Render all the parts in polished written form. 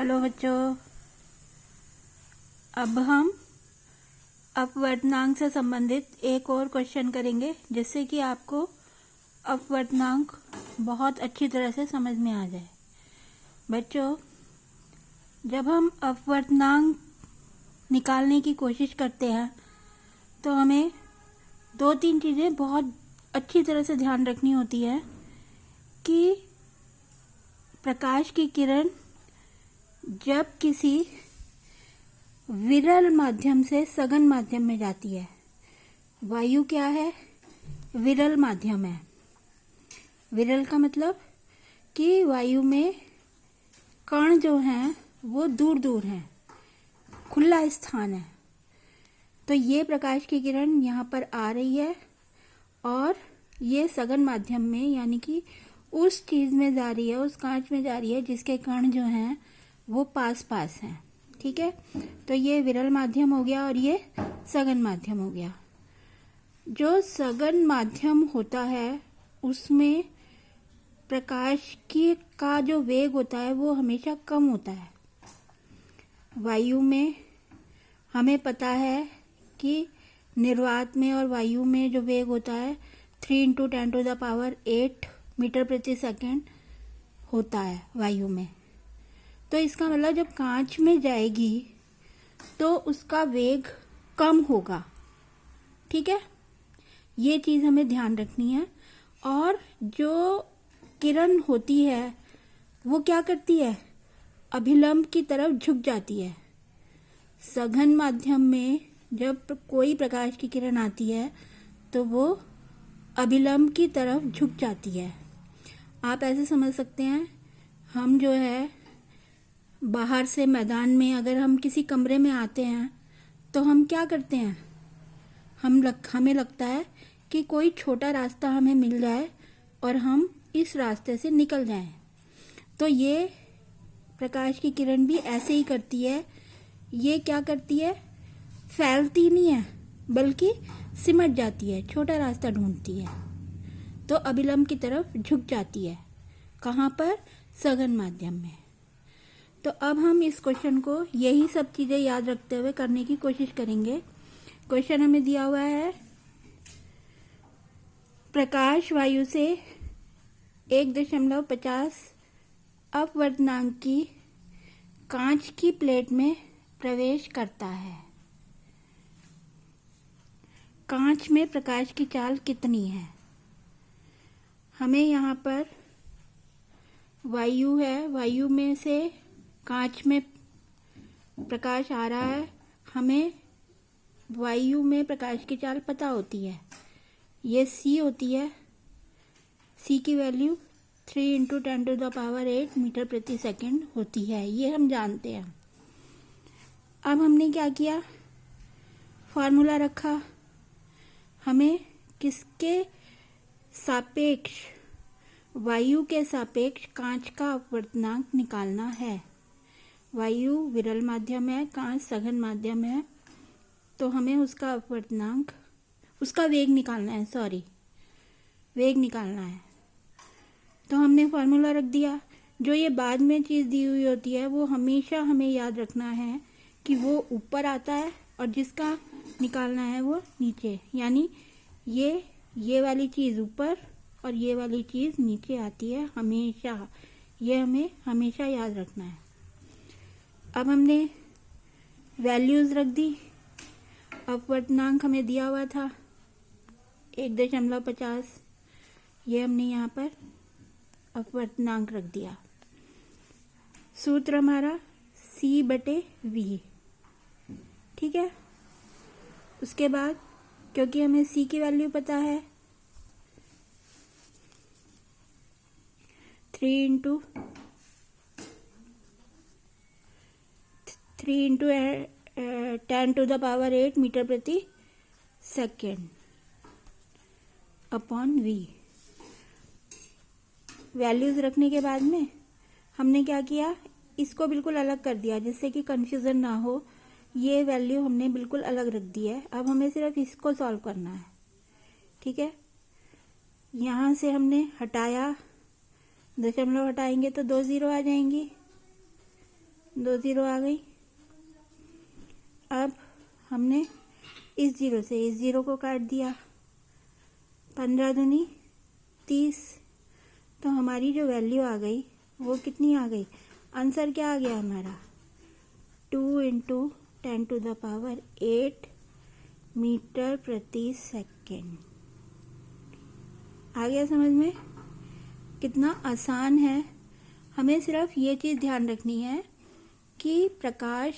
Hello बच्चों, अब हम अपवर्तनांक से संबंधित एक और क्वेश्चन करेंगे जिससे कि आपको अपवर्तनांक बहुत अच्छी तरह से समझ में आ जाए। बच्चों, जब हम अपवर्तनांक निकालने की कोशिश करते हैं तो हमें दो तीन चीज़ें बहुत अच्छी तरह से ध्यान रखनी होती है कि प्रकाश की किरण जब किसी विरल माध्यम से सघन माध्यम में जाती है, वायु क्या है? विरल माध्यम है। विरल का मतलब कि वायु में कण जो हैं वो दूर दूर हैं, खुला स्थान है। तो ये प्रकाश की किरण यहाँ पर आ रही है और ये सघन माध्यम में यानी कि उस चीज में जा रही है, उस कांच में जा रही है जिसके कण जो हैं वो पास पास हैं। ठीक है, तो ये विरल माध्यम हो गया और ये सघन माध्यम हो गया। जो सघन माध्यम होता है उसमें प्रकाश की का जो वेग होता है वो हमेशा कम होता है। वायु में हमें पता है कि निर्वात में और वायु में जो वेग होता है 3 × 10⁸ मीटर प्रति सेकंड होता है वायु में। तो इसका मतलब जब कांच में जाएगी तो उसका वेग कम होगा। ठीक है, ये चीज हमें ध्यान रखनी है। और जो किरण होती है वो क्या करती है? अभिलंब की तरफ झुक जाती है। सघन माध्यम में जब कोई प्रकाश की किरण आती है तो वो अभिलंब की तरफ झुक जाती है। आप ऐसे समझ सकते हैं, हम जो है बाहर से मैदान में अगर हम किसी कमरे में आते हैं तो हम क्या करते हैं? हमें लगता है कि कोई छोटा रास्ता हमें मिल जाए और हम इस रास्ते से निकल जाएं। तो ये प्रकाश की किरण भी ऐसे ही करती है। ये क्या करती है? फैलती नहीं है बल्कि सिमट जाती है, छोटा रास्ता ढूंढती है, तो अभिलंब की तरफ झुक जाती है। कहाँ पर? सघन माध्यम में। तो अब हम इस क्वेश्चन को यही सब चीजें याद रखते हुए करने की कोशिश करेंगे। क्वेश्चन हमें दिया हुआ है, प्रकाश वायु से 1.50 अपवर्तनांक की कांच की प्लेट में प्रवेश करता है। कांच में प्रकाश की चाल कितनी है? हमें यहाँ पर वायु है, वायु में से कांच में प्रकाश आ रहा है। हमें वायु में प्रकाश की चाल पता होती है, ये c होती है। c की वैल्यू 3 × 10⁸ मीटर प्रति सेकंड होती है, ये हम जानते हैं। अब हमने क्या किया? फॉर्मूला रखा। हमें किसके सापेक्ष, वायु के सापेक्ष कांच का अपवर्तनांक निकालना है। वायु विरल माध्यम है, कांच सघन माध्यम है, तो हमें उसका अपवर्तनांक, उसका वेग निकालना है, वेग निकालना है। तो हमने फॉर्मूला रख दिया। जो ये बाद में चीज दी हुई होती है वो हमेशा हमें याद रखना है कि वो ऊपर आता है और जिसका निकालना है वो नीचे, यानी ये वाली चीज ऊपर और ये वाली चीज नीचे आती है हमेशा। ये हमें हमेशा याद रखना है। अब हमने वैल्यूज रख दी। अपवर्तनांक हमें दिया हुआ था 1.50, ये हमने यहाँ पर अपवर्तनांक रख दिया। सूत्र हमारा c/v। ठीक है, उसके बाद क्योंकि हमें c की वैल्यू पता है 3 × 10⁸ मीटर प्रति सेकंड अपॉन v। वैल्यूज रखने के बाद में हमने क्या किया? इसको बिल्कुल अलग कर दिया जिससे कि कंफ्यूजन ना हो। ये वैल्यू हमने बिल्कुल अलग रख दी है। अब हमें सिर्फ इसको सॉल्व करना है। ठीक है, यहाँ से हमने हटाया, दशमलव हटाएंगे तो 2 0 आ जाएंगी। 2 0 आ गई। अब हमने इस 0 से इस 0 को काट दिया, 15 दूनी 30। तो हमारी जो वैल्यू आ गई वो कितनी आ गई? आंसर क्या आ गया हमारा? 2 × 10⁸ मीटर प्रति सेकेंड। आ गया समझ में? कितना आसान है। हमें सिर्फ ये चीज़ ध्यान रखनी है कि प्रकाश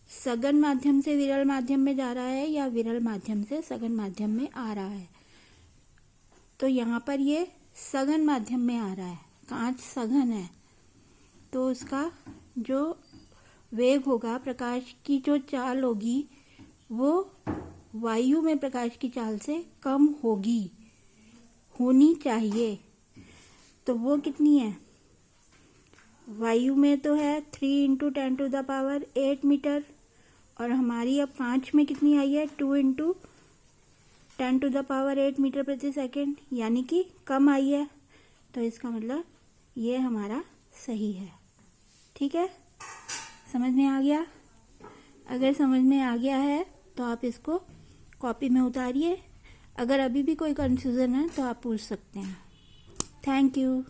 सघन माध्यम से विरल माध्यम में जा रहा है या विरल माध्यम से सघन माध्यम में आ रहा है। तो यहाँ पर ये सघन माध्यम में आ रहा है, कांच सघन है, तो उसका जो वेग होगा, प्रकाश की जो चाल होगी, वो वायु में प्रकाश की चाल से कम होनी चाहिए। तो वो कितनी है? वायु में तो है 3 × 10⁸ मीटर, और हमारी अब कांच में कितनी आई है? 2 × 10⁸ मीटर प्रति सेकेंड, यानी कि कम आई है। तो इसका मतलब ये हमारा सही है। ठीक है, समझ में आ गया? अगर समझ में आ गया है तो आप इसको कॉपी में उतारिए। अगर अभी भी कोई कंफ्यूजन है तो आप पूछ सकते हैं। Thank you.